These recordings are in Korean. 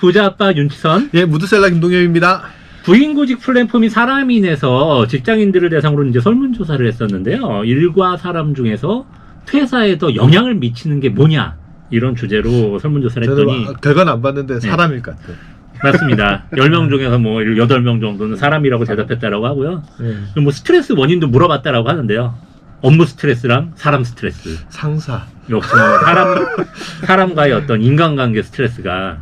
부자 아빠 윤치선. 예, 무드셀라 김동엽입니다. 부인구직 플랫폼이 사람인에서 직장인들을 대상으로 이제 설문조사를 했었는데요. 일과 사람 중에서 퇴사에 더 영향을 미치는 게 뭐냐, 이런 주제로 설문조사를 했더니 결과는 안 봤는데 사람일 것 같아요. 맞습니다. 10명 중에서 뭐 8명 정도는 사람이라고 대답했다라고 하고요. 네. 뭐 스트레스 원인도 물어봤다라고 하는데요. 업무 스트레스랑 사람 스트레스. 상사. 역시 뭐 사람과의 어떤 인간관계 스트레스가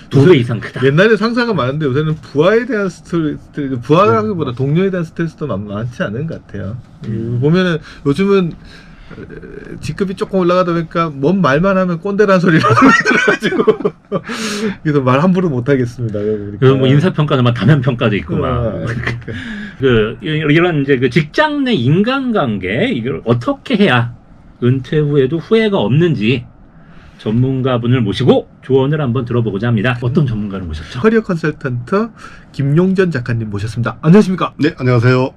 2배 이상 크다. 옛날에 상사가 많은데 요새는 부하에 대한 스트레스, 부하라기보다 동료에 대한 스트레스도 많지 않은 것 같아요. 보면은 요즘은 직급이 조금 올라가다 보니까 뭔 말만 하면 꼰대라는 소리를 들어가지고 그래서 말 함부로 못 하겠습니다. 그 뭐 인사평가는 막 다면평가도 있고 막 이런 이제 그 직장 내 인간관계, 이걸 어떻게 해야 은퇴 후에도 후회가 없는지 전문가분을 모시고 조언을 한번 들어보고자 합니다. 어떤 전문가를 모셨죠? 커리어 컨설턴트 김용전 작가님 모셨습니다. 안녕하십니까? 네, 안녕하세요.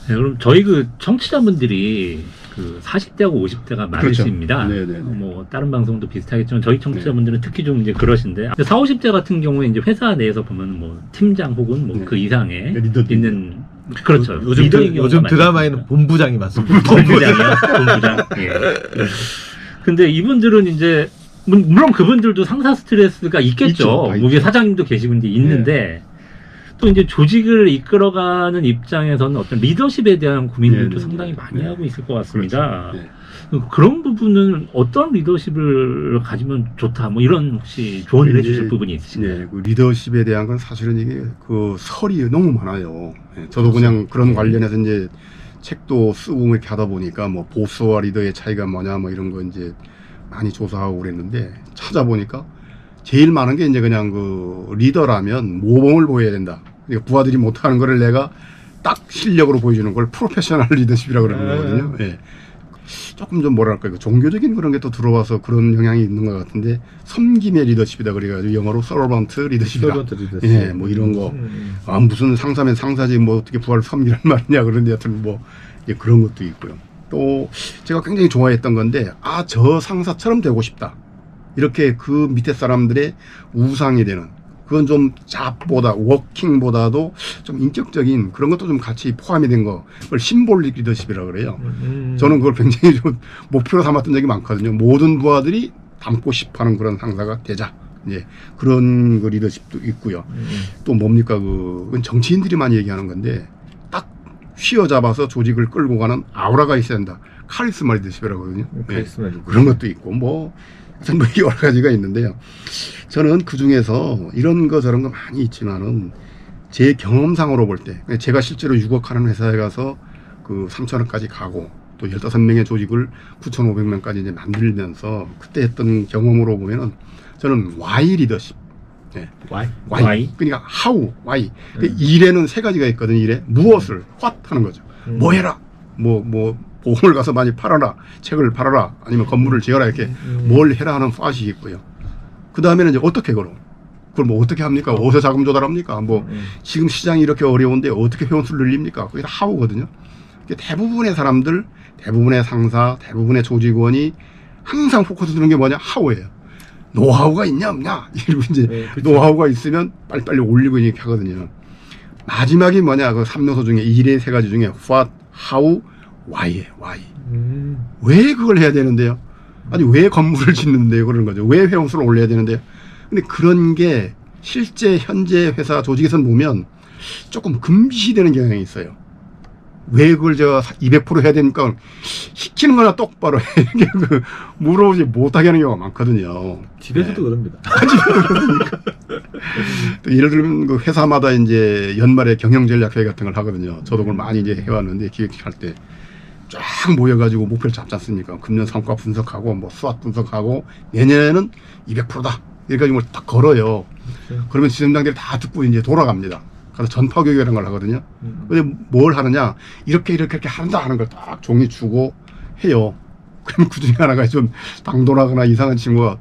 네, 그럼 저희 그 청취자분들이 그 40대하고 50대가 많으십니다. 그렇죠. 네네. 뭐 다른 방송도 비슷하겠지만 저희 청취자분들은 특히 좀 이제 그러신데, 40, 50대 같은 경우에 이제 회사 내에서 보면 뭐 팀장 혹은 뭐 그 이상의 있는, 그렇죠. 요즘 드라마에는 본부장이 많습니다. 본부장이요. 본부장. 예. 근데 이분들은 이제 물론 그분들도 상사 스트레스가 있겠죠. 무게 사장님도 계시고 이제 있는데, 또 이제 조직을 이끌어가는 입장에서는 어떤 리더십에 대한 고민들도 상당히 많이 하고 있을 것 같습니다. 그렇죠. 그런 부분은 어떤 리더십을 가지면 좋다, 뭐 이런 혹시 조언을 해주실 부분이 있으신가요? 네, 그 리더십에 대한 건 사실은 이게 그 설이 너무 많아요. 저도 그냥 그런 관련해서 이제 책도 쓰고 이렇게 하다 보니까 뭐 보스와 리더의 차이가 뭐냐 뭐 이런 거 이제 많이 조사하고 그랬는데, 찾아보니까 제일 많은 게 이제 그냥 그 리더라면 모범을 보여야 된다. 그러니까 부하들이 못하는 거를 내가 딱 실력으로 보여주는 걸 프로페셔널 리더십이라고 그러는 거거든요. 예. 조금 좀 뭐랄까, 종교적인 그런 게 또 들어와서 그런 영향이 있는 것 같은데, 섬김의 리더십이다 그래가지고 영어로 서번트 리더십이다. 예, 뭐 이런 거. 아, 무슨 상사면 상사지 뭐 어떻게 부하를 섬기란 말이냐 그런데, 하여튼 뭐 예, 그런 것도 있고요. 또 제가 굉장히 좋아했던 건데, 아, 저 상사처럼 되고 싶다. 이렇게 그 밑에 사람들의 우상이 되는, 그건 좀 잡보다 워킹보다도 좀 인격적인 그런 것도 좀 같이 포함이 된 거, 그걸 심볼릭 리더십이라고 그래요. 저는 그걸 굉장히 좀 목표로 삼았던 적이 많거든요. 모든 부하들이 닮고 싶어하는 그런 상사가 되자. 예, 그런 그 리더십도 있고요. 또 뭡니까, 그건 정치인들이 많이 얘기하는 건데, 딱 휘어잡아서 조직을 끌고 가는 아우라가 있어야 된다. 카리스마 리더십이라고 하거든요. 카리스마 리더십. 그런 것도 있고 뭐 여러 가지가 있는데요. 저는 그 중에서 이런 거 저런 거 많이 있지만은, 제 경험상으로 볼 때, 제가 실제로 6억 하는 회사에 가서 그 3천억까지 가고, 또 15명의 조직을 9,500명까지 이제 만들면서 그때 했던 경험으로 보면은, 저는 Y 리더십. 네. Why? 그러니까 how, why. 일에는 3가지가 있거든요. 일에 무엇을, what 하는 거죠. 뭐 해라. 뭐 보험을 가서 많이 팔아라, 책을 팔아라, 아니면 건물을 지어라, 이렇게 뭘 해라 하는 팟이 있고요. 그 다음에는 이제 어떻게 걸어. 그걸 뭐 어떻게 합니까? 어디서 자금 조달합니까? 뭐 지금 시장이 이렇게 어려운데 어떻게 회원수를 늘립니까? 그게 다 how거든요. 대부분의 사람들, 대부분의 상사, 대부분의 조직원이 항상 포커스 두는 게 뭐냐? how예요. 노하우가 있냐 없냐? 이러고 이제 노하우가 있으면 빨리빨리 올리고 이렇게 하거든요. 마지막이 뭐냐? 그 3요소 중에, 일의 3가지 중에 what, how, why예요. why. 왜 그걸 해야 되는데요? 아니, 왜 건물을 짓는데요? 그러는 거죠. 왜 회원수를 올려야 되는데요? 근데 그런 게 실제 현재 회사 조직에서는 보면 조금 금기시되는 경향이 있어요. 왜 그걸 제가 200% 해야 됩니까? 시키는 거나 똑바로 해. 그 물어보지 못하게 하는 경우가 많거든요. 집에서도 그럽니다. 또 예를 들면 그 회사마다 이제 연말에 경영전략회의 같은 걸 하거든요. 저도 그걸 많이 이제 해왔는데, 기획할 때 쫙 모여가지고 목표를 잡지 않습니까? 금년 성과 분석하고 뭐 수학 분석하고 내년에는 200%다. 이렇게 가지고 딱 걸어요. 그러면 지점장들이 다 듣고 이제 돌아갑니다. 가서 전파교육이라는 걸 하거든요. 근데 뭘 하느냐? 이렇게 한다 하는 걸 딱 종이 주고 해요. 그러면 그 중에 하나가 좀 당돌하거나 이상한 친구가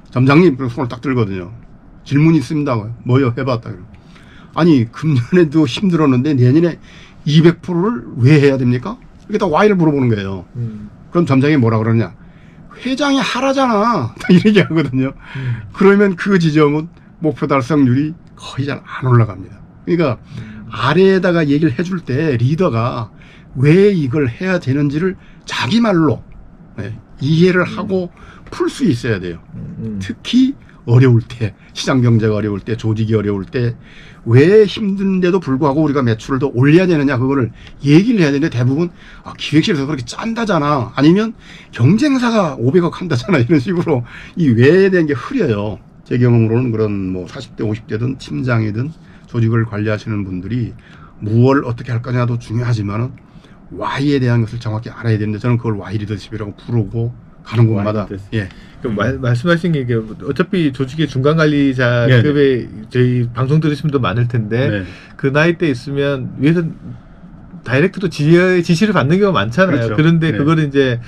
점장님 손을 딱 들거든요. 질문이 있습니다. 뭐요? 해봤다. 아니, 금년에도 힘들었는데 내년에 200%를 왜 해야 됩니까? 이게 다 Y를 물어보는 거예요. 그럼 점장이 뭐라 그러냐? 회장이 하라잖아. 이렇게 하거든요. 그러면 그 지점은 목표 달성률이 거의 잘 안 올라갑니다. 그러니까 아래에다가 얘기를 해줄 때 리더가 왜 이걸 해야 되는지를 자기 말로 이해를 하고 풀 수 있어야 돼요. 특히 어려울 때, 시장 경제가 어려울 때, 조직이 어려울 때 왜 힘든데도 불구하고 우리가 매출을 더 올려야 되느냐, 그거를 얘기를 해야 되는데 대부분 기획실에서 그렇게 짠다잖아, 아니면 경쟁사가 500억 한다잖아, 이런 식으로 이 왜에 대한 게 흐려요. 제 경험으로는 그런 뭐 40대 50대든 팀장이든 조직을 관리하시는 분들이 무엇을 어떻게 할 거냐도 중요하지만은 Y에 대한 것을 정확히 알아야 되는데, 저는 그걸 Y 리더십이라고 부르고 가는 곳마다 말씀하신 게 이게 어차피 조직의 중간 관리자급의 저희 방송 들으신 분도 많을 텐데 그 나이 때 있으면 위에서 다이렉트로 지시를 받는 경우가 많잖아요. 그렇죠. 그런데 그거를 이제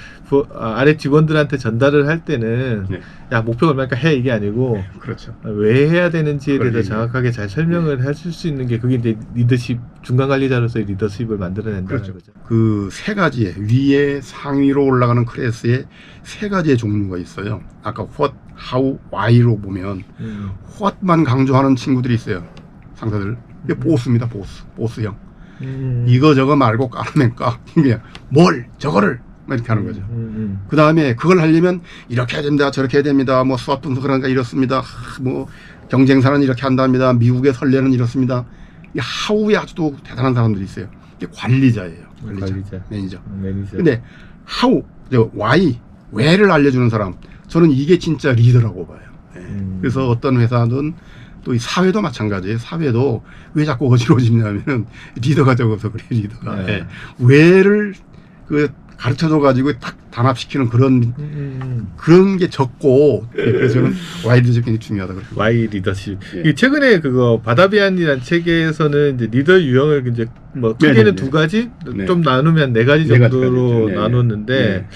아래 직원들한테 전달을 할 때는 야, 목표가 얼마니까 해, 이게 아니고 그렇죠. 왜 해야 되는지에 대해서 정확하게 잘 설명을 하실 수 있는 게, 그게 이제 리더십, 중간 관리자로서의 리더십을 만들어낸다는 거죠. 그 세 가지의 위에 상위로 올라가는 클래스에 세 가지의 종류가 있어요. 아까 what, how, why로 보면 what만 강조하는 친구들이 있어요. 상사들. 이게 보스입니다. 보스형. 이거 저거 말고 까르면 까. 그냥 뭘 저거를 이렇게 하는 거죠. 그 다음에 그걸 하려면 이렇게 해야 됩니다, 저렇게 해야 됩니다, 뭐 수학 분석을 하니까 이렇습니다, 뭐 경쟁사는 이렇게 한답니다, 미국의 선례는 이렇습니다. 이 하우에 아주도 대단한 사람들이 있어요. 이게 관리자예요. 관리자. 매니저. 근데 하우, why, 왜를 알려주는 사람, 저는 이게 진짜 리더라고 봐요. 그래서 어떤 회사든 또 이 사회도 마찬가지예요. 사회도 왜 자꾸 어지러워지냐면은 리더가 적어서 그래, 리더가. 왜를 가르쳐줘 가지고 딱 단합시키는 그런 게 적고, 그래서 저는 Y 리더십이 굉장히 중요하다 그래요. Y 리더십. 최근에 그거 바다비안이라는 책에서는 이제 리더 유형을 이제 뭐 크게는 두 가지, 좀 나누면 네 가지 정도로 나눴는데.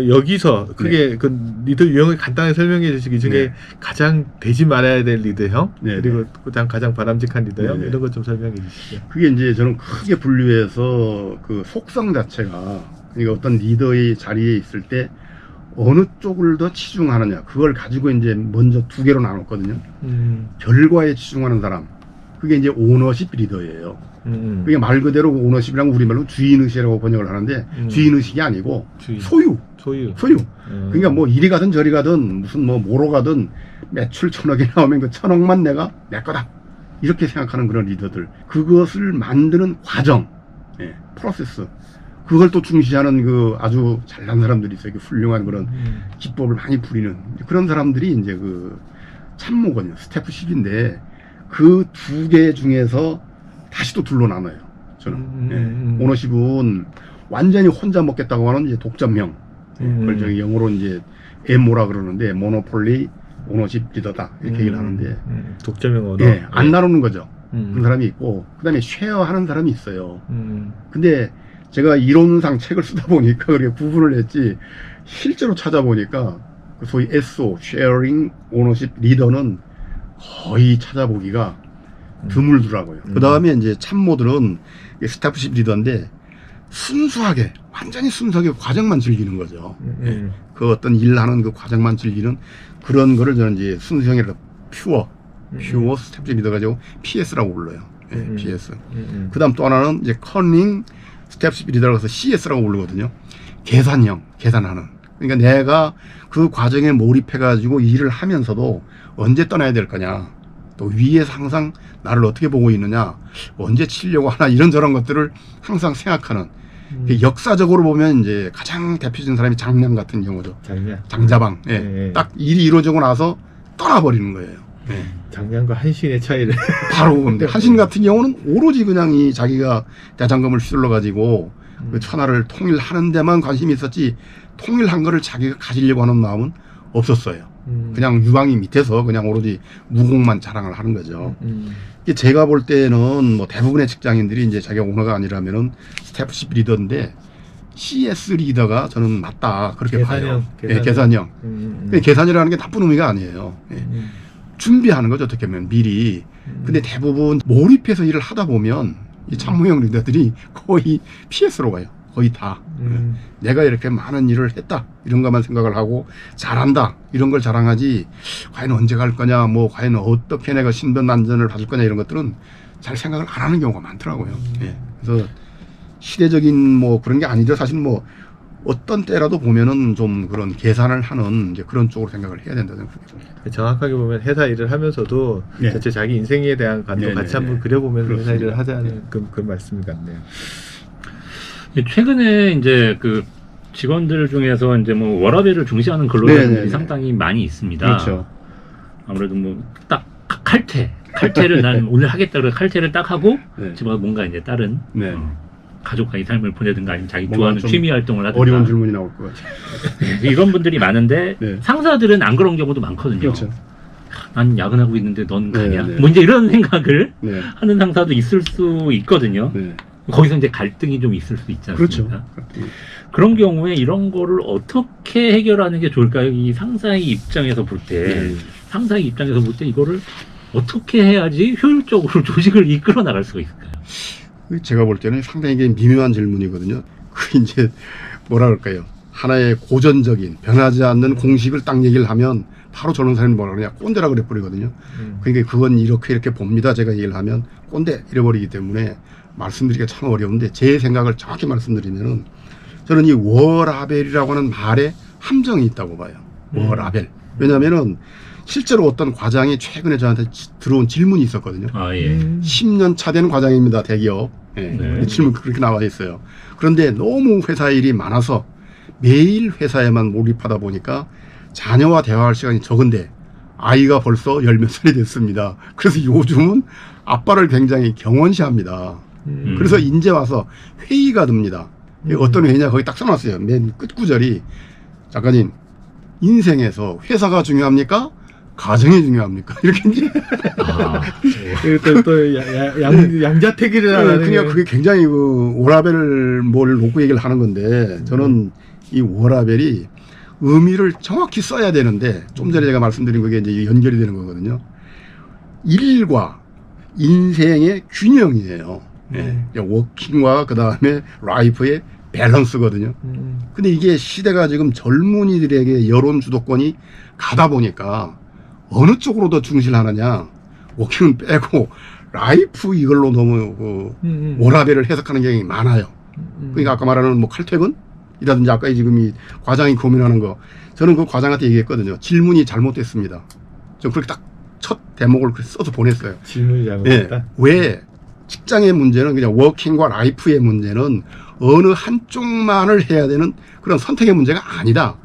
여기서 크게 그 리더 유형을 간단하게 설명해 주시기 중에 가장 되지 말아야 될 리더형, 그리고 가장 바람직한 리더형, 이런 것 좀 설명해 주시죠. 그게 이제 저는 크게 분류해서 그 속성 자체가, 그러니까 어떤 리더의 자리에 있을 때 어느 쪽을 더 치중하느냐, 그걸 가지고 이제 먼저 두 개로 나눴거든요. 결과에 치중하는 사람, 그게 이제 오너십 리더예요. 그게 말 그대로 오너십이랑 우리말로 주인의식이라고 번역을 하는데, 주인의식이 아니고 소유. 그러니까 뭐 이리 가든 저리 가든 무슨 뭐로 가든 매출 1000억이 나오면 그 1000억만 내 거다, 이렇게 생각하는 그런 리더들, 그것을 만드는 과정, 프로세스, 그걸 또 중시하는 그 아주 잘난 사람들이 있어요. 훌륭한 그런 기법을 많이 부리는 그런 사람들이 이제 그 참모거든요. 스태프십인데 그 두 개 중에서 다시 또 둘로 나눠요. 저는 오너십은 완전히 혼자 먹겠다고 하는 이제 독점형, 그걸 저기 영어로 이제 MO라 그러는데 모노폴리 오너십 리더다, 이렇게 얘기를 하는데 독점형 오너. 안 나누는 거죠. 그런 사람이 있고, 그 다음에 쉐어하는 사람이 있어요. 근데 제가 이론상 책을 쓰다 보니까 그렇게 구분을 했지, 실제로 찾아보니까 소위 SO, Sharing Ownership 리더는 거의 찾아보기가 드물더라고요. 그 다음에 이제 참모들은 스태프십 리더인데 순수하게, 완전히 순수하게 과정만 즐기는 거죠. 그 어떤 일하는 그 과정만 즐기는 그런 거를 저는 이제 순수형이라고 퓨어 스태프십 리더 가지고 PS라고 불러요. PS. 그 다음 또 하나는 이제 커닝 스태프십 리더라고 해서 CS라고 부르거든요. 계산형, 계산하는. 그러니까 내가 그 과정에 몰입해가지고 일을 하면서도 언제 떠나야 될 거냐, 또 위에서 항상 나를 어떻게 보고 있느냐, 언제 치려고 하나, 이런저런 것들을 항상 생각하는. 역사적으로 보면 이제 가장 대표적인 사람이 장량 같은 경우죠. 장자방. 딱 일이 이루어지고 나서 떠나버리는 거예요. 장량과 한신의 차이를. 바로 근데 한신 같은 경우는 오로지 그냥 이 자기가 대장금을 휘둘러 가지고 그 천하를 통일하는 데만 관심이 있었지, 통일한 거를 자기가 가지려고 하는 마음은 없었어요. 그냥 유방이 밑에서 그냥 오로지 무공만 자랑을 하는 거죠. 제가 볼 때는 뭐 대부분의 직장인들이 이제 자기가 오너가 아니라면은 스태프십 리더인데 CS 리더가 저는 맞다, 그렇게 봐요. 계산형. 계산이라는 게 나쁜 의미가 아니에요. 준비하는 거죠, 어떻게 보면 미리. 근데 대부분 몰입해서 일을 하다 보면 이 참모형 리더들이 거의 PS로 가요. 거의 다. 내가 이렇게 많은 일을 했다 이런 것만 생각을 하고 잘한다 이런 걸 자랑하지 과연 언제 갈 거냐 뭐 과연 어떻게 내가 신변 안전을 받을 거냐 이런 것들은 잘 생각을 안 하는 경우가 많더라고요. 예. 그래서 시대적인 뭐 그런 게 아니죠. 사실 뭐 어떤 때라도 보면은 좀 그런 계산을 하는 이제 그런 쪽으로 생각을 해야 된다는 생각입니다. 정확하게 보면 회사 일을 하면서도 네. 전체 자기 인생에 대한 관도 네, 같이 네, 한번 네. 그려보면서 회사 그렇습니다. 일을 하자는 네. 그런 말씀 같네요. 최근에 이제 그 직원들 중에서 이제 뭐 워라밸을 중시하는 근로자들이 네네네. 상당히 많이 있습니다. 그렇죠. 아무래도 뭐 딱 칼퇴를 난 오늘 하겠다 그래 칼퇴를 딱 하고 네. 집에 뭔가 이제 다른 네. 가족과의 삶을 보내든가 아니면 자기 뭔가 좋아하는 좀 취미 활동을 하든가 어려운 질문이 나올 것 같아요. 이런 분들이 많은데 네. 상사들은 안 그런 경우도 많거든요. 그렇죠. 난 야근하고 있는데 넌 가냐? 네. 뭐 이제 이런 생각을 네. 하는 상사도 있을 수 있거든요. 네. 거기서 이제 갈등이 좀 있을 수 있지 그렇죠. 않습니까? 그런 경우에 이런 거를 어떻게 해결하는 게 좋을까요? 이 상사의 입장에서 볼 때, 네. 상사의 입장에서 볼 때 이거를 어떻게 해야지 효율적으로 조직을 이끌어 나갈 수가 있을까요? 제가 볼 때는 상당히 이게 미묘한 질문이거든요. 그 이제 뭐라 그럴까요? 하나의 고전적인 변하지 않는 공식을 딱 얘기를 하면 바로 저런 사람이 뭐라 그러냐 꼰대라 그래 버리거든요. 그러니까 그건 이렇게 봅니다. 제가 얘기를 하면 꼰대 이래버리기 때문에 말씀드리기가 참 어려운데 제 생각을 정확히 말씀드리면은 저는 이 워라벨이라고 하는 말에 함정이 있다고 봐요. 워라벨. 왜냐면은 실제로 어떤 과장이 최근에 저한테 들어온 질문이 있었거든요. 아, 예. 10년 차 된 과장입니다. 대기업. 예. 네. 질문 그렇게 나와 있어요. 그런데 너무 회사 일이 많아서 매일 회사에만 몰입하다 보니까 자녀와 대화할 시간이 적은데 아이가 벌써 10몇 살이 됐습니다. 그래서 요즘은 아빠를 굉장히 경원시합니다. 그래서 이제 와서 회의가 듭니다. 어떤 회의냐 거기 딱 써놨어요. 맨 끝 구절이 작가님 인생에서 회사가 중요합니까? 가정이 중요합니까? 이렇게 이제 아, 또 양자택일을 하는 그러니까 그게 굉장히 그 워라벨을 뭘 놓고 얘기를 하는 건데 저는 이 워라벨이 의미를 정확히 써야 되는데 좀 전에 제가 말씀드린 그게 이제 연결이 되는 거거든요. 일과 인생의 균형이에요. 예. 워킹과 그 다음에 라이프의 밸런스거든요. 근데 이게 시대가 지금 젊은이들에게 여론 주도권이 가다 보니까 어느 쪽으로 더 중시하느냐 워킹은 빼고 라이프 이걸로 너무 워라벨을 해석하는 경향이 많아요. 그러니까 아까 말하는 뭐 칼퇴근이라든지 아까 지금 이 과장이 고민하는 거 저는 그 과장한테 얘기했거든요. 질문이 잘못됐습니다. 저 그렇게 딱 첫 대목을 써서 보냈어요. 질문이 잘못됐다. 예, 왜 직장의 문제는 그냥 워킹과 라이프의 문제는 어느 한쪽만을 해야 되는 그런 선택의 문제가 아니다.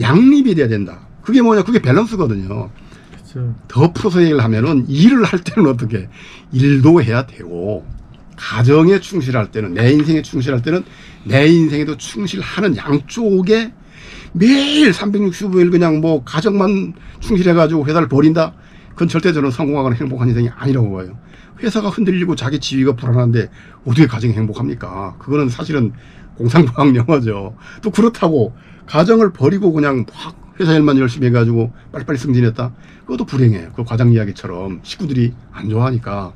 양립이 돼야 된다. 그게 뭐냐? 그게 밸런스거든요. 그렇죠. 더 풀어서 얘기를 하면은 일을 할 때는 어떻게 일도 해야 되고 가정에 충실할 때는 내 인생에 충실할 때는 내 인생에도 충실하는 양쪽에 매일 365일 그냥 뭐 가정만 충실해가지고 회사를 버린다? 그건 절대 저는 성공하거나 행복한 인생이 아니라고 봐요. 회사가 흔들리고 자기 지위가 불안한데 어떻게 가정이 행복합니까? 그거는 사실은 공상과학 영화죠. 또 그렇다고 가정을 버리고 그냥 막 회사 일만 열심히 해가지고 빨리빨리 승진했다? 그것도 불행해요. 그 과장 이야기처럼 식구들이 안 좋아하니까.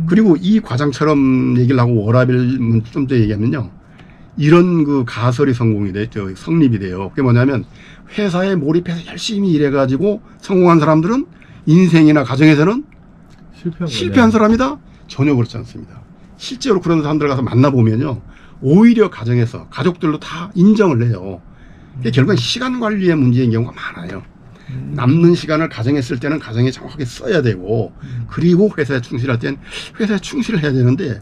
그리고 이 과장처럼 얘기를 하고 워라벨 좀 더 얘기하면요. 이런 그 가설이 성공이 됐죠. 성립이 돼요. 그게 뭐냐면 회사에 몰입해서 열심히 일해가지고 성공한 사람들은 인생이나 가정에서는 실패한 사람이다? 전혀 그렇지 않습니다. 실제로 그런 사람들 가서 만나보면요. 오히려 가정에서 가족들로 다 인정을 해요. 결국은 시간 관리의 문제인 경우가 많아요. 남는 시간을 가정에 쓸 때는 가정에 정확하게 써야 되고 그리고 회사에 충실할 때는 회사에 충실을 해야 되는데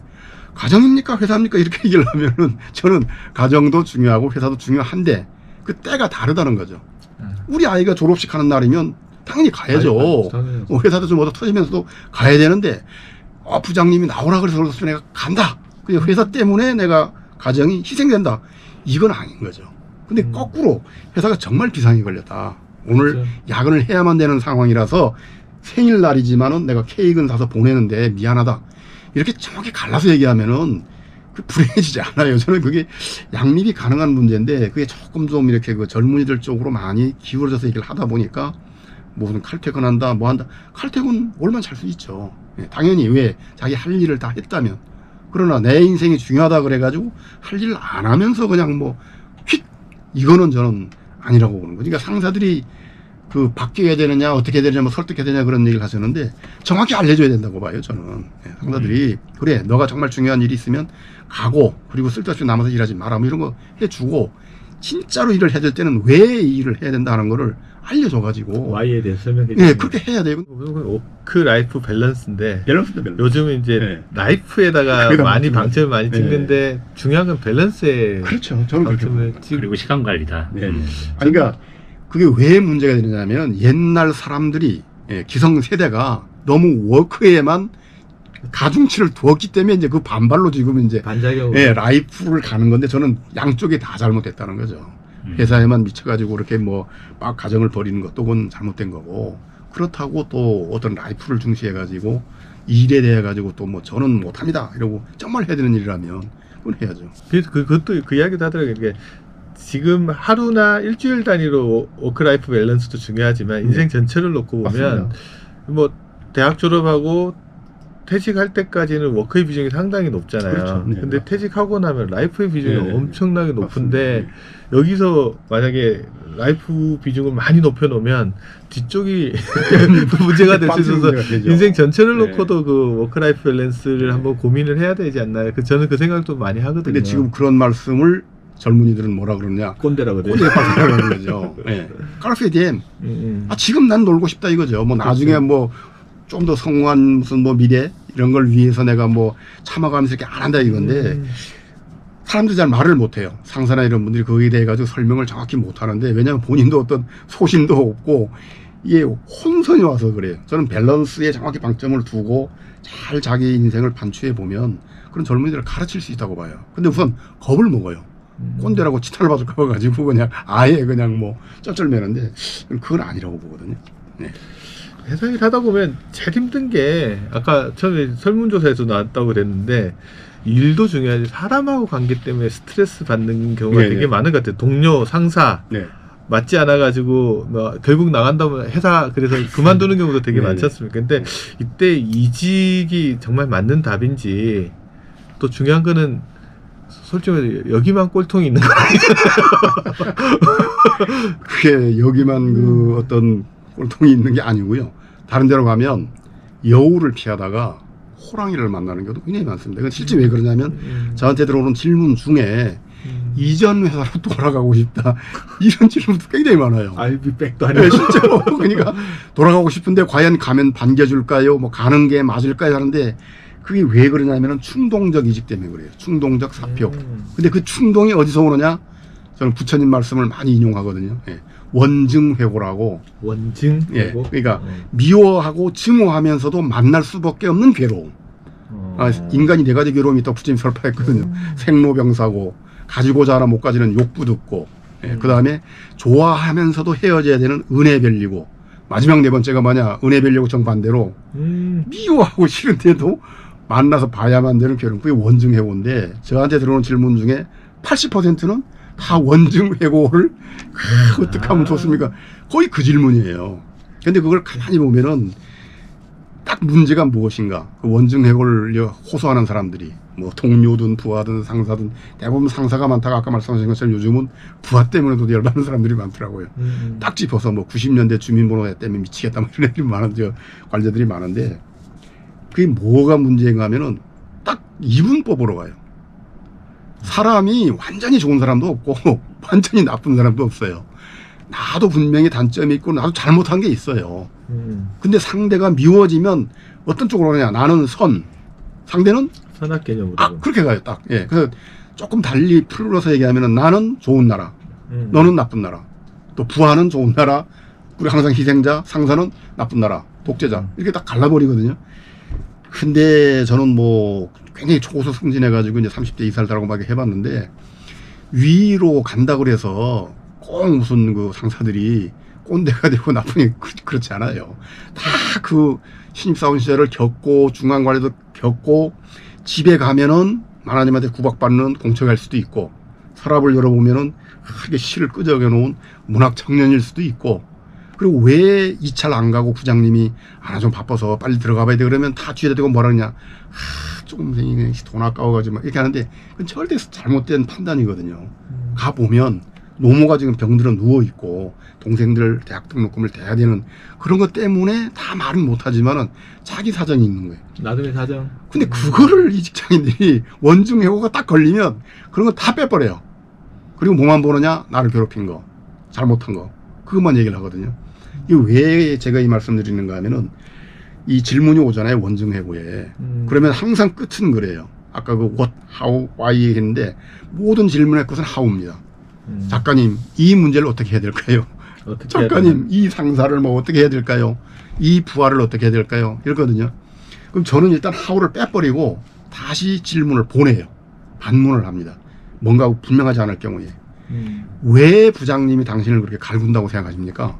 가정입니까 회사입니까 이렇게 얘기를 하면은 저는 가정도 중요하고 회사도 중요한데 그 때가 다르다는 거죠. 우리 아이가 졸업식 하는 날이면 당연히 가야죠. 회사도 좀 얻어 터지면서도 가야 되는데 부장님이 나오라 그래서 내가 간다. 그냥 회사 때문에 내가 가정이 희생된다. 이건 아닌 거죠. 근데 거꾸로 회사가 정말 비상이 걸렸다. 오늘 그렇죠. 야근을 해야만 되는 상황이라서 생일날이지만은 내가 케이크는 사서 보내는데 미안하다. 이렇게 정확히 갈라서 얘기하면은 그 불행해지지 않아요. 저는 그게 양립이 가능한 문제인데 그게 조금 좀 이렇게 그 젊은이들 쪽으로 많이 기울어져서 얘기를 하다 보니까 무슨 칼퇴근한다 뭐 한다. 칼퇴근 얼마나 잘 수 있죠. 당연히 왜 자기 할 일을 다 했다면 그러나 내 인생이 중요하다 그래가지고 할 일 안 하면서 그냥 뭐 휙 이거는 저는 아니라고 보는 거죠. 그러니까 상사들이 그 바뀌어야 되느냐 어떻게 해야 되느냐 뭐 설득해야 되냐 그런 얘기를 하셨는데 정확히 알려줘야 된다고 봐요. 저는 상사들이 그래 너가 정말 중요한 일이 있으면 가고 그리고 쓸데없이 남아서 일하지 마라 뭐 이런 거 해주고 진짜로 일을 해야 될 때는 왜 이 일을 해야 된다는 거를 알려줘가지고 Y에 대해서 설명해 예 주세요. 그렇게 해야 돼요. 워크 라이프 밸런스인데 밸런스다 밸런스. 요즘은 이제 네. 라이프에다가 거기다 많이 맞추는 방점을 많이 네. 찍는데 중요한 건 밸런스에 그렇죠. 저는 그렇게 방점을 봅니다. 그리고 시간 관리다. 네. 그러니까 그게 왜 문제가 되느냐면 옛날 사람들이 기성세대가 너무 워크에만 가중치를 두었기 때문에 이제 그 반발로 지금 이제 반작용. 라이프를 가는 건데 저는 양쪽이 다 잘못됐다는 거죠. 회사에만 미쳐가지고 그렇게 뭐 막 가정을 벌이는 것도 그건 잘못된 거고 그렇다고 또 어떤 라이프를 중시해가지고 일에 대해 가지고 또 뭐 저는 못합니다 이러고 정말 해야 되는 일이라면 그건 해야죠. 그것도 그 이야기도 하더라고요. 이게 지금 하루나 일주일 단위로 워크라이프 밸런스도 중요하지만 인생 전체를 놓고 보면 맞습니다. 뭐 대학 졸업하고 퇴직할 때까지는 워크의 비중이 상당히 높잖아요. 그렇죠. 네, 근데 맞습니다. 퇴직하고 나면 라이프의 비중이 네, 엄청나게 높은데 맞습니다. 여기서 만약에 라이프 비중을 많이 높여놓으면 뒤쪽이 문제가 될 수 있어서 문제가 되죠. 인생 전체를 네. 놓고도 그 워크라이프 밸런스를 한번 고민을 해야 되지 않나요? 저는 그 생각도 많이 하거든요. 근데 지금 그런 말씀을 젊은이들은 뭐라 그러냐? 꼰대라거든요. 꼰대 빠지라고 그러는 거죠. 네. 까르페디엠. 음. 아 지금 난 놀고 싶다 이거죠. 뭐 나중에 뭐 좀 더 성공한 무슨 뭐 미래 이런 걸 위해서 내가 뭐 참아가면서 이렇게 안 한다 이건데 사람들이 잘 말을 못해요. 상사나 이런 분들이 거기에 대해 가지고 설명을 정확히 못하는데 왜냐하면 본인도 어떤 소신도 없고 이게 혼선이 와서 그래요. 저는 밸런스에 정확히 방점을 두고 잘 자기 인생을 반추해 보면 그런 젊은이들을 가르칠 수 있다고 봐요. 근데 우선 겁을 먹어요. 꼰대라고 치타를 받을까 봐 가지고 그냥 아예 그냥 뭐 쩔쩔매는데 그건 아니라고 보거든요. 네. 회사 일 하다 보면 제일 힘든 게 아까 처음에 설문조사에서 나왔다고 그랬는데 일도 중요하지 사람하고 관계 때문에 스트레스 받는 경우가 네네. 되게 많은 것 같아요. 동료, 상사 네. 맞지 않아가지고 뭐 결국 나간다면 회사 그래서 그만두는 경우도 되게 네네. 많지 않습니까? 근데 이때 이직이 정말 맞는 답인지 또 중요한 거는 솔직히 말해서 여기만 꼴통이 있는 거 그게 여기만 그 어떤 꼴통이 있는 게 아니고요. 다른 데로 가면 여우를 피하다가 호랑이를 만나는 경우도 굉장히 많습니다. 이건 실제 왜 그러냐면 저한테 들어오는 질문 중에 이전 회사로 돌아가고 싶다 이런 질문도 굉장히 많아요. 알비백도 네, 아니고 실제로 그러니까 돌아가고 싶은데 과연 가면 반겨줄까요? 뭐 가는 게 맞을까요? 하는데 그게 왜 그러냐면은 충동적 이직 때문에 그래요. 충동적 사표. 근데 그 충동이 어디서 오느냐? 저는 부처님 말씀을 많이 인용하거든요. 예. 원증회고라고. 원증 예. 그러니까 미워하고 증오하면서도 만날 수밖에 없는 괴로움. 아, 인간이 네 가지 괴로움이 있다고 부처님 설파했거든요. 생로병사고 가지고자 하나 못 가지는 욕구 듣고 그 다음에 좋아하면서도 헤어져야 되는 은혜 별리고 마지막 네 번째가 뭐냐 은혜 별리고 정반대로 미워하고 싫은데도 만나서 봐야만 되는 괴로움. 그게 원증회고인데 저한테 들어오는 질문 중에 80%는 다 원증회고를 어떻게 하면 좋습니까? 거의 그 질문이에요. 근데 그걸 가만히 보면은 딱 문제가 무엇인가? 그 원증회고를 호소하는 사람들이 뭐 동료든 부하든 상사든 대부분 상사가 많다가 아까 말씀하신 것처럼 요즘은 부하 때문에도 열받는 사람들이 많더라고요. 딱 짚어서 뭐 90년대 주민번호 때문에 미치겠다 뭐 이런 애들이 많은 관료들이 많은데 그게 뭐가 문제인가 하면은 딱 이분법으로 가요. 사람이 완전히 좋은 사람도 없고 완전히 나쁜 사람도 없어요. 나도 분명히 단점이 있고 나도 잘못한 게 있어요. 근데 상대가 미워지면 어떤 쪽으로 가냐? 나는 선, 상대는 산악 개념으로. 그렇게 가요, 딱. 예. 그래서 조금 달리 풀어서 얘기하면은 나는 좋은 나라, 너는 나쁜 나라, 또 부하는 좋은 나라, 우리 항상 희생자, 상사는 나쁜 나라, 독재자 이렇게 딱 갈라버리거든요. 근데 저는 뭐 굉장히 초고속 승진해가지고 이제 30대 이사를 막 해봤는데 위로 간다 그래서 꼭 무슨 그 상사들이 꼰대가 되고 나쁘니 그렇지 않아요. 다 그 신입사원 시절을 겪고 중간관리도 겪고 집에 가면은 하나님한테 구박받는 공처갈 수도 있고 서랍을 열어보면은 크게 실을 끄적여 놓은 문학 청년일 수도 있고 그리고 왜 2차를 안 가고 부장님이 좀 바빠서 빨리 들어가 봐야 돼 그러면 다 뒤에다 대고 뭐라 그러냐 조금생이 그냥 돈 아까워가지고 막 이렇게 하는데 그건 절대 잘못된 판단이거든요. 가 보면 노모가 지금 병들어 누워 있고 동생들 대학 등록금을 대야 되는 그런 것 때문에 다 말은 못하지만은 자기 사정이 있는 거예요. 나름의 사정. 근데 그거를 이 직장인들이 원중해고가 딱 걸리면 그런 거 다 빼버려요. 그리고 뭐만 보느냐? 나를 괴롭힌 거, 잘못한 거, 그것만 얘기를 하거든요. 이게 왜 제가 이 말씀 드리는가 하면은 이 질문이 오잖아요, 원중해고에. 그러면 항상 끝은 그래요. 아까 그 what, how, why 했는데 모든 질문의 끝은 how입니다. 작가님, 이 문제를 어떻게 해야 될까요? 어떻게 작가님, 이 상사를 뭐 어떻게 해야 될까요? 이 부하를 어떻게 해야 될까요? 이러거든요. 그럼 저는 일단 how를 빼버리고 다시 질문을 보내요. 반문을 합니다. 뭔가 분명하지 않을 경우에. 왜 부장님이 당신을 그렇게 갈군다고 생각하십니까?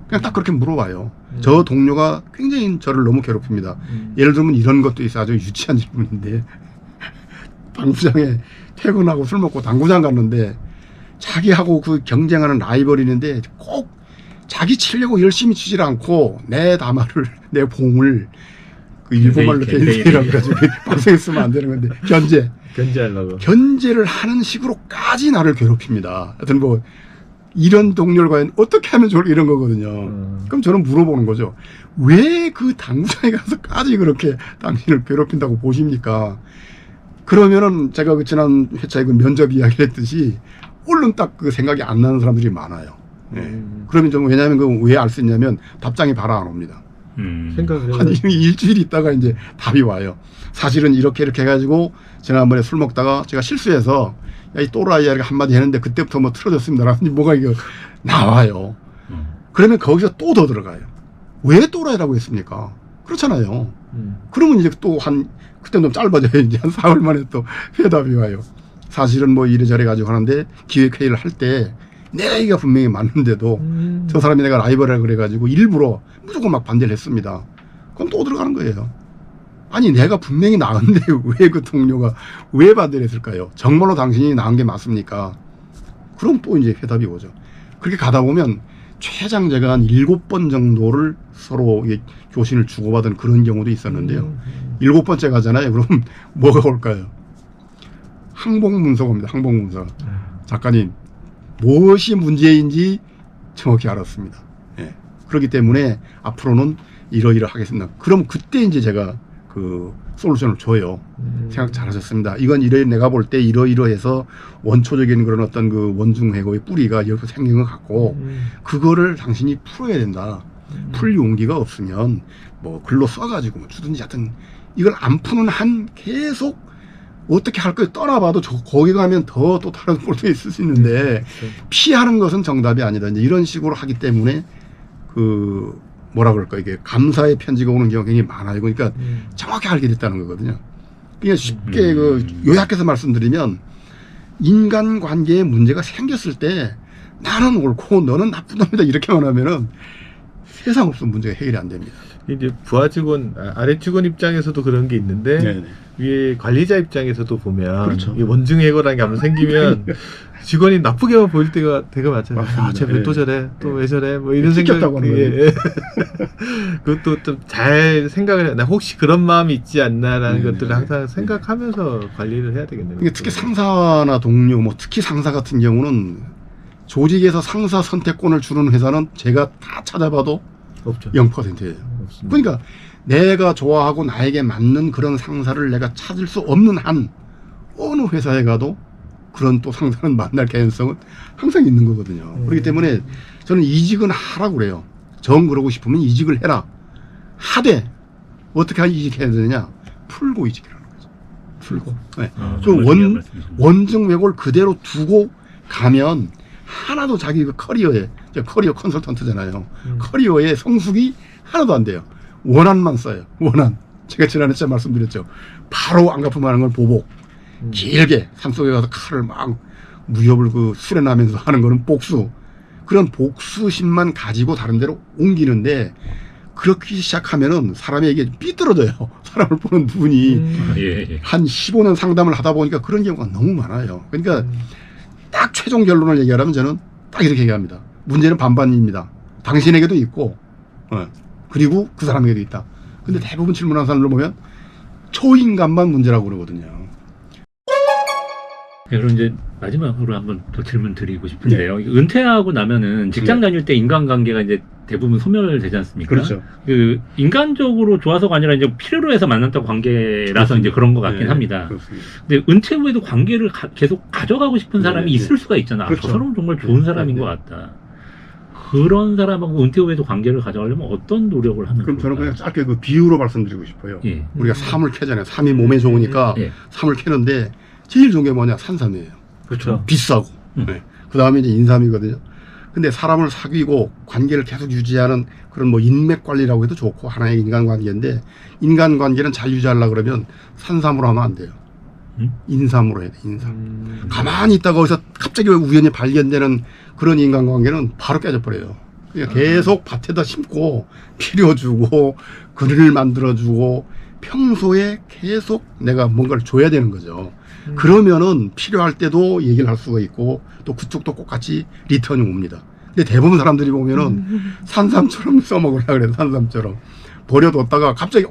그냥 딱 그렇게 물어봐요. 저 동료가 굉장히 저를 너무 괴롭힙니다. 예를 들면 이런 것도 있어. 아주 유치한 질문인데 당구장에 퇴근하고 술 먹고 당구장 갔는데 자기하고 그 경쟁하는 라이벌이는데 꼭 자기 치려고 열심히 치질 않고 내 다마를 내 봉을 그 일본말로 겐세이라고 해가지고 방송에 쓰면 안 되는 건데 견제하려고. 견제를 하는 식으로까지 나를 괴롭힙니다. 하여튼 뭐 이런 동료를 과연 어떻게 하면 좋을까 이런 거거든요. 그럼 저는 물어보는 거죠. 왜 그 당구장에 가서까지 그렇게 당신을 괴롭힌다고 보십니까? 그러면은 제가 그 지난 회차에 그 면접 이야기를 했듯이 얼른 딱 그 생각이 안 나는 사람들이 많아요. 네. 그러면 좀 왜냐하면 그 왜 알 수 있냐면 답장이 바로 안 옵니다. 생각을 한 일주일 있다가 이제 답이 와요. 사실은 이렇게 해가지고 지난번에 술 먹다가 제가 실수해서 야, 이 또라이가 한마디 했는데 그때부터 뭐 틀어졌습니다. 라든지 뭐가 이거 나와요. 그러면 거기서 또 더 들어가요. 왜 또라이라고 했습니까? 그렇잖아요. 그러면 이제 또 그때는 좀 짧아져요. 이제 한 4월 만에 또 회답이 와요. 사실은 뭐 이래저래 가지고 하는데 기획회의를 할 때 내 얘기가 분명히 맞는데도 저 사람이 내가 라이벌이라 그래가지고 일부러 무조건 막 반대를 했습니다. 그럼 또 들어가는 거예요. 아니 내가 분명히 나은데 왜 그 동료가 왜 반대를 했을까요? 정말로 당신이 나은 게 맞습니까? 그럼 또 이제 회답이 오죠. 그렇게 가다 보면 최장제가 한 7번 정도를 서로 이게 교신을 주고받은 그런 경우도 있었는데요. 7번째 가잖아요. 그럼 뭐가 올까요? 항복문서가 옵니다. 항복문서. 작가님 무엇이 문제인지 정확히 알았습니다. 예. 그렇기 때문에 앞으로는 이러이러하겠습니다. 그럼 그때 이제 제가 그 솔루션을 줘요. 생각 잘하셨습니다. 이건 내가 볼 때 이러이러해서 원초적인 그런 어떤 그 원중해고의 뿌리가 이렇게 생긴 것 같고 그거를 당신이 풀어야 된다. 풀 용기가 없으면 뭐 글로 써가지고 뭐 주든지 하여튼 이걸 안 푸는 한 계속 어떻게 할 거에 떠나봐도 거기 가면 더 또 다른 꼴도 있을 수 있는데 피하는 것은 정답이 아니다. 이제 이런 식으로 하기 때문에 그 뭐라 그럴까 이게 감사의 편지가 오는 경우가 굉장히 많아요. 그러니까 정확히 알게 됐다는 거거든요. 그냥 쉽게 그 요약해서 말씀드리면 인간관계에 문제가 생겼을 때 나는 옳고 너는 나쁜 놈이다 이렇게만 하면은 세상 없는 문제가 해결이 안 됩니다. 이제 부하 직원, 아래 직원 입장에서도 그런 게 있는데 네네. 위에 관리자 입장에서도 보면 그렇죠. 이 원중해고라는 게 한번 생기면 직원이 나쁘게만 보일 때가 되게 많잖아요. 맞습니다. 아, 쟤왜 또 저래? 또 왜 저래? 뭐 이런 찍혔다고 생각. 하는 거예요. 그것도 좀 잘 생각을 해. 나 혹시 그런 마음이 있지 않나라는 네네. 것들을 항상 생각하면서 관리를 해야 되겠네요. 이게 특히 상사나 동료, 뭐 특히 상사 같은 경우는 조직에서 상사 선택권을 주는 회사는 제가 다 찾아봐도 없죠. 0%예요. 없습니다. 그러니까 내가 좋아하고 나에게 맞는 그런 상사를 내가 찾을 수 없는 한 어느 회사에 가도 그런 또 상사는 만날 개연성은 항상 있는 거거든요. 그렇기 때문에 저는 이직은 하라고 그래요. 정 그러고 싶으면 이직을 해라. 하되 어떻게 하면 이직해야 되느냐? 풀고 이직이라는 거죠. 풀고. 네. 그 원증외골 그대로 두고 가면 하나도 자기 그 커리어에 커리어 컨설턴트잖아요. 커리어에 성숙이 하나도 안 돼요. 원한만 써요. 원한. 제가 지난해 때 말씀드렸죠. 바로 안 갚으면 걸 보복. 길게 산속에 가서 칼을 막 무협을 그 수련하면서 하는 거는 복수. 그런 복수심만 가지고 다른 데로 옮기는데 그렇게 시작하면은 사람에게 삐뚤어져요. 사람을 보는 눈이. 한 15년 상담을 하다 보니까 그런 경우가 너무 많아요. 그러니까 딱 최종 결론을 얘기하라면 저는 딱 이렇게 얘기합니다. 문제는 반반입니다. 당신에게도 있고, 그리고 그 사람에게도 있다. 근데 대부분 질문하는 사람들 보면 초인간만 문제라고 그러거든요. 네, 그럼 이제 마지막으로 한번 더 질문 드리고 싶은데요. 은퇴하고 나면은 직장 다닐 때 인간관계가 이제 대부분 소멸되지 않습니까? 그렇죠. 그 인간적으로 좋아서가 아니라 이제 필요로 해서 만났다고 관계라서 이제 그런 것 같긴 네, 합니다. 그렇습니다. 근데 은퇴 후에도 관계를 계속 가져가고 싶은 사람이 네, 있을 수가 있잖아. 그렇죠. 아, 저 사람은 정말 좋은 사람인 네, 것 같다. 그런 사람하고 은퇴 후에도 관계를 가져가려면 어떤 노력을 하면 그럼 저는 좋을까요? 그냥 짧게 그 비유로 말씀드리고 싶어요. 예. 우리가 삼을 캐잖아요. 삼이 몸에 좋으니까 예. 삼을 캐는데 제일 좋은 게 뭐냐? 산삼이에요. 그렇죠. 비싸고. 네. 그 다음에 이제 인삼이거든요. 근데 사람을 사귀고 관계를 계속 유지하는 그런 뭐 인맥 관리라고 해도 좋고 하나의 인간관계인데 인간관계는 잘 유지하려고 그러면 산삼으로 하면 안 돼요. 인삼으로 해야 돼, 인삼. 가만히 있다가 거기서 갑자기 우연히 발견되는 그런 인간관계는 바로 깨져버려요. 그러니까 계속 밭에다 심고 필요 주고 그늘을 만들어주고 평소에 계속 내가 뭔가를 줘야 되는 거죠. 그러면은 필요할 때도 얘기를 할 수가 있고 또 그쪽도 똑같이 리턴이 옵니다. 근데 대부분 사람들이 보면은 산삼처럼 써먹으려고 그래요. 산삼처럼 버려뒀다가 갑자기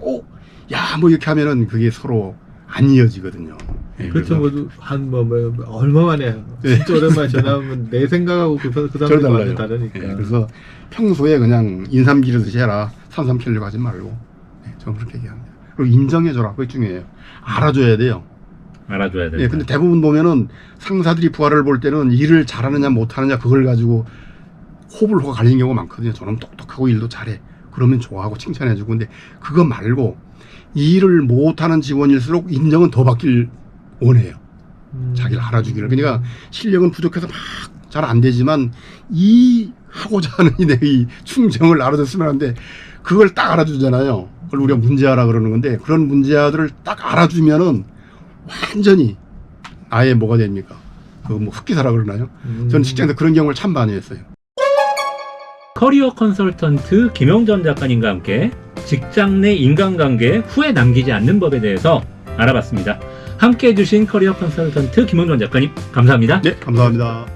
야 뭐 이렇게 하면은 그게 서로 안 이어지거든요. 예, 그렇죠. 그래서 뭐 얼마 만에 진짜 오랜만에 전화하면 내 생각하고 그 사람들이 달라요. 완전 다르니까. 예, 그래서 평소에 그냥 인삼 기르듯이 해라. 산삼 키우려고 하지 말고. 저는 그렇게 얘기합니다. 그리고 인정해줘라. 그게 중요해요. 알아줘야 돼요. 알아줘야 된다. 예, 근데 대부분 보면은 상사들이 부하를 볼 때는 일을 잘하느냐 못하느냐 그걸 가지고 호불호가 갈리는 경우가 많거든요. 저는 똑똑하고 일도 잘해. 그러면 좋아하고 칭찬해주고. 근데 그거 말고 일을 못하는 직원일수록 인정은 더 받길 원해요. 자기를 알아주기를. 그러니까 실력은 부족해서 막 잘 안 되지만 이 하고자 하는 이 충정을 알아줬으면 하는데 그걸 딱 알아주잖아요. 그걸 우리가 문제아라 그러는 건데 그런 문제아들을 딱 알아주면은 완전히 아예 뭐가 됩니까? 그 뭐 흑기사라 그러나요? 저는 직장에서 그런 경우를 참 많이 했어요. 커리어 컨설턴트 김영전 작가님과 함께 직장 내 인간관계 후회 남기지 않는 법에 대해서 알아봤습니다. 함께 해주신 커리어 컨설턴트 김영전 작가님 감사합니다. 네, 감사합니다.